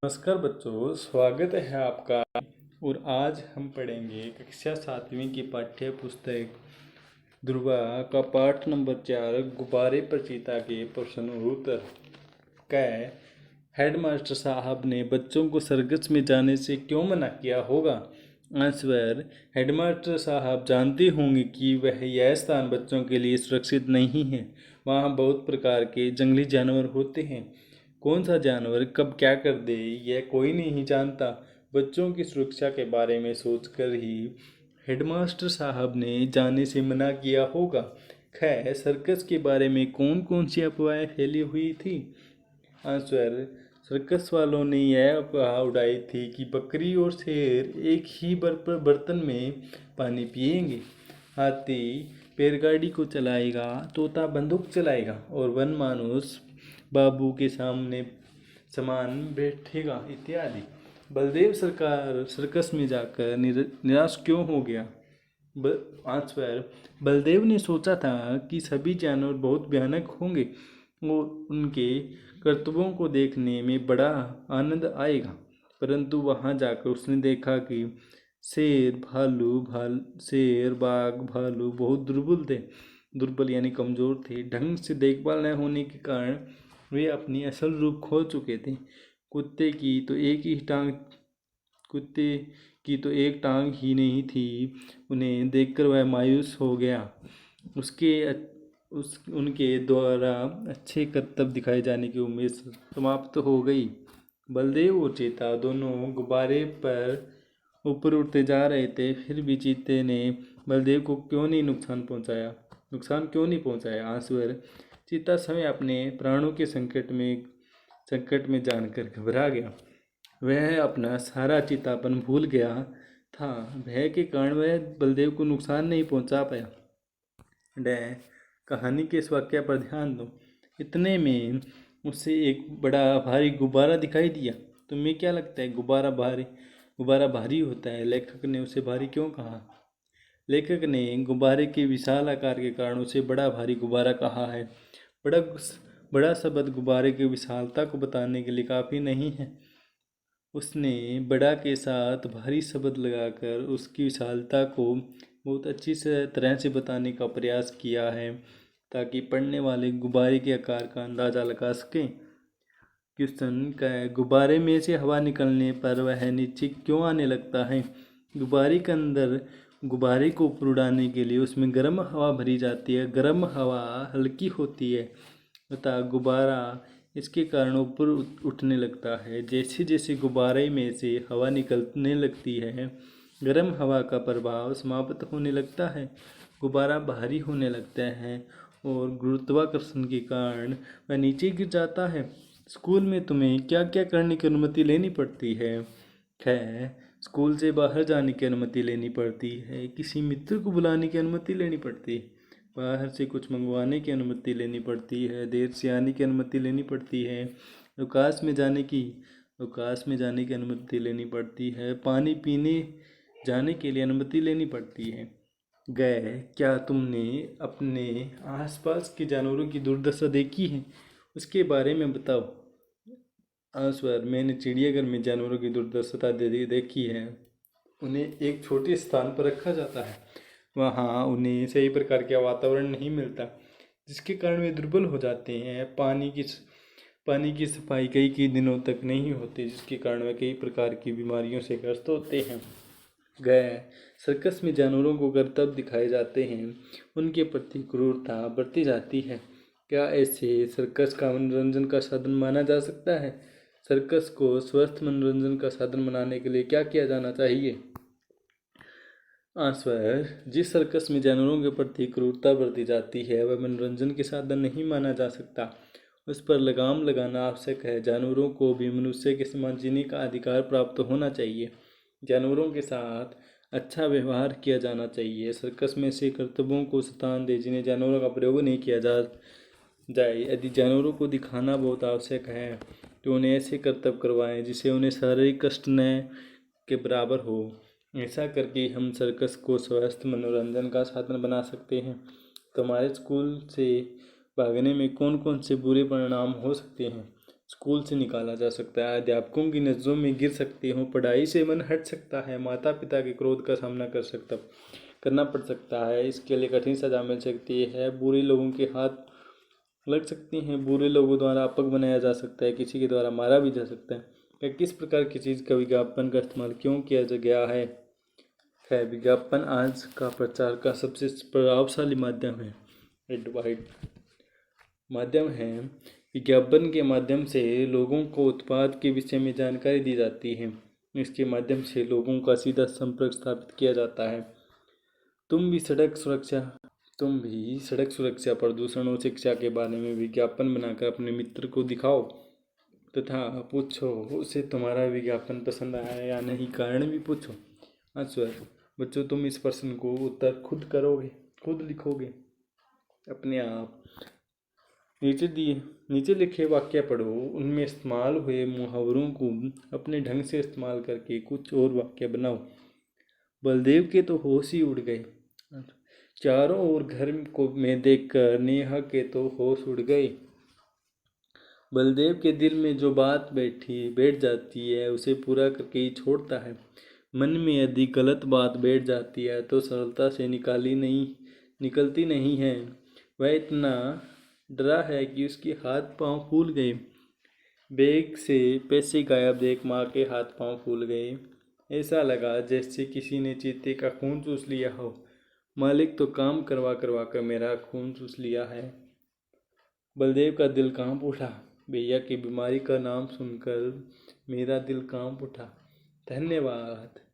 नमस्कार बच्चों, स्वागत है आपका। और आज हम पढ़ेंगे कक्षा 7वीं की पाठ्य पुस्तक ध्रुवा का पाठ नंबर 4 गुब्बारे पर चीता के प्रश्न और उत्तर। कै हेडमास्टर साहब ने बच्चों को सर्कस में जाने से क्यों मना किया होगा? आंसर, हेडमास्टर साहब जानते होंगे कि यह स्थान बच्चों के लिए सुरक्षित नहीं है। वहाँ बहुत प्रकार के जंगली जानवर होते हैं। कौन सा जानवर कब क्या कर दे यह कोई नहीं जानता। बच्चों की सुरक्षा के बारे में सोचकर ही हेडमास्टर साहब ने जाने से मना किया होगा। खैर, सर्कस के बारे में कौन कौन सी अफवाहें फैली हुई थी? आंसर, सर्कस वालों ने यह अफवाह उड़ाई थी कि बकरी और शेर एक ही बर्तन में पानी पिएंगे। हाथी बैलगाड़ी को चलाएगा, तोता बंदूक चलाएगा और वन मानुस बाबू के सामने समान बैठेगा इत्यादि। बलदेव सरकार सर्कस में जाकर निराश क्यों हो गया? आंसर, बलदेव ने सोचा था कि सभी जानवर बहुत भयानक होंगे और उनके करतबों को देखने में बड़ा आनंद आएगा। परंतु वहां जाकर उसने देखा कि शेर बाघ भालू बहुत दुर्बल यानी कमज़ोर थे। ढंग से देखभाल न होने के कारण वे अपनी असल रूप खो चुके थे। कुत्ते की तो एक टांग ही नहीं थी। उन्हें देखकर वह मायूस हो गया। उनके द्वारा अच्छे करतब दिखाए जाने की उम्मीद समाप्त हो गई। बलदेव और चीता दोनों गुब्बारे पर ऊपर उड़ते जा रहे थे, फिर भी चीते ने बलदेव को नुकसान क्यों नहीं पहुंचाया? आंसर, चीता समय अपने प्राणों के संकट में जानकर घबरा गया। वह अपना सारा चीतापन भूल गया था। भय के कारण वह बलदेव को नुकसान नहीं पहुंचा पाया। कहानी के इस वाक्य पर ध्यान दो। इतने में उसे एक बड़ा भारी गुब्बारा दिखाई दिया। तुम्हें क्या लगता है गुब्बारा भारी होता है? लेखक ने उसे भारी क्यों कहा? लेखक ने गुब्बारे के विशाल आकार के कारण उसे बड़ा भारी गुब्बारा कहा है। बड़ा शब्द गुब्बारे की विशालता को बताने के लिए काफ़ी नहीं है। उसने बड़ा के साथ भारी शब्द लगाकर उसकी विशालता को बहुत अच्छी तरह से बताने का प्रयास किया है ताकि पढ़ने वाले गुब्बारे के आकार का अंदाज़ा लगा सकें। क्वेश्चन का है, गुब्बारे में से हवा निकलने पर वह नीचे क्यों आने लगता है? गुब्बारे के अंदर गुब्बारे को ऊपर उड़ाने के लिए उसमें गर्म हवा भरी जाती है। गर्म हवा हल्की होती है तथा गुब्बारा इसके कारण ऊपर उठने लगता है। जैसे जैसे गुब्बारे में से हवा निकलने लगती है, गर्म हवा का प्रभाव समाप्त होने लगता है, गुब्बारा भारी होने लगता है और गुरुत्वाकर्षण के कारण वह नीचे गिर जाता है। स्कूल में तुम्हें क्या क्या करने की अनुमति लेनी पड़ती है? खैर, स्कूल से बाहर जाने की अनुमति लेनी पड़ती है, किसी मित्र को बुलाने की अनुमति लेनी पड़ती है, बाहर से कुछ मंगवाने की अनुमति लेनी पड़ती है, देर से आने की अनुमति लेनी पड़ती है, अवकाश में जाने की अनुमति लेनी पड़ती है, पानी पीने जाने के लिए अनुमति लेनी पड़ती है। क्या तुमने अपने आसपास के जानवरों की दुर्दशा देखी है? उसके बारे में बताओ। आंसर, मैंने चिड़ियाघर में जानवरों की दुर्दशा देखी है। उन्हें एक छोटे स्थान पर रखा जाता है। वहाँ उन्हें सही प्रकार का वातावरण नहीं मिलता, जिसके कारण वे दुर्बल हो जाते हैं। पानी की सफाई कई दिनों तक नहीं होती, जिसके कारण वे कई प्रकार की बीमारियों से ग्रस्त होते हैं। सर्कस में जानवरों को करतब दिखाए जाते हैं, उनके प्रति क्रूरता बरती जाती है। क्या ऐसे सर्कस का मनोरंजन का साधन माना जा सकता है? सर्कस को स्वस्थ मनोरंजन का साधन बनाने के लिए क्या किया जाना चाहिए? आंसर, जिस सर्कस में जानवरों के प्रति क्रूरता बरती जाती है वह मनोरंजन के साधन नहीं माना जा सकता। उस पर लगाम लगाना आवश्यक है। जानवरों को भी मनुष्य के समान जीने का अधिकार प्राप्त होना चाहिए। जानवरों के साथ अच्छा व्यवहार किया जाना चाहिए। सर्कस में से करतबों को स्थान दे जिन्हें जानवरों का प्रयोग नहीं किया जाए। यदि जानवरों को दिखाना बहुत आवश्यक है तो उन्हें ऐसे करतब करवाएं जिससे उन्हें शारीरिक कष्ट न के बराबर हो। ऐसा करके हम सर्कस को स्वस्थ मनोरंजन का साधन बना सकते हैं। तो हमारे स्कूल से भागने में कौन कौन से बुरे परिणाम हो सकते हैं? स्कूल से निकाला जा सकता है, अध्यापकों की नज़रों में गिर सकते हो, पढ़ाई से मन हट सकता है, माता पिता के क्रोध का सामना करना पड़ सकता है, इसके लिए कठिन सजा मिल सकती है, बुरे लोगों के हाथ लग सकती हैं, बुरे लोगों द्वारा आपक बनाया जा सकता है, किसी के द्वारा मारा भी जा सकता है। या किस प्रकार की चीज़ का विज्ञापन का इस्तेमाल क्यों किया गया है? विज्ञापन आज का प्रचार का सबसे प्रभावशाली माध्यम है। एडवाइड माध्यम है। विज्ञापन के माध्यम से लोगों को उत्पाद के विषय में जानकारी दी जाती है। इसके माध्यम से लोगों का सीधा संपर्क स्थापित किया जाता है। तुम भी सड़क सुरक्षा, प्रदूषण और शिक्षा के बारे में विज्ञापन बनाकर अपने मित्र को दिखाओ तथा पूछो उसे तुम्हारा विज्ञापन पसंद आया या नहीं। कारण भी पूछो। आंसर। बच्चों, तुम इस प्रश्न को उत्तर खुद लिखोगे अपने आप। नीचे लिखे वाक्य पढ़ो, उनमें इस्तेमाल हुए मुहावरों को अपने ढंग से इस्तेमाल करके कुछ और वाक्य बनाओ। बलदेव के तो होश ही उड़ गए। चारों ओर घर को में देखकर नेहा के तो होश उड़ गए। बलदेव के दिल में जो बात बैठ जाती है उसे पूरा करके ही छोड़ता है। मन में यदि गलत बात बैठ जाती है तो सरलता से निकलती नहीं है। वह इतना डरा है कि उसके हाथ पांव फूल गए। बैग से पैसे गायब देख माँ के हाथ पांव फूल गए। ऐसा लगा जैसे किसी ने चीते का खून चूस लिया हो। मालिक तो काम करवा कर मेरा खून चूस लिया है। बलदेव का दिल कांप उठा। भैया की बीमारी का नाम सुनकर मेरा दिल कांप उठा। धन्यवाद।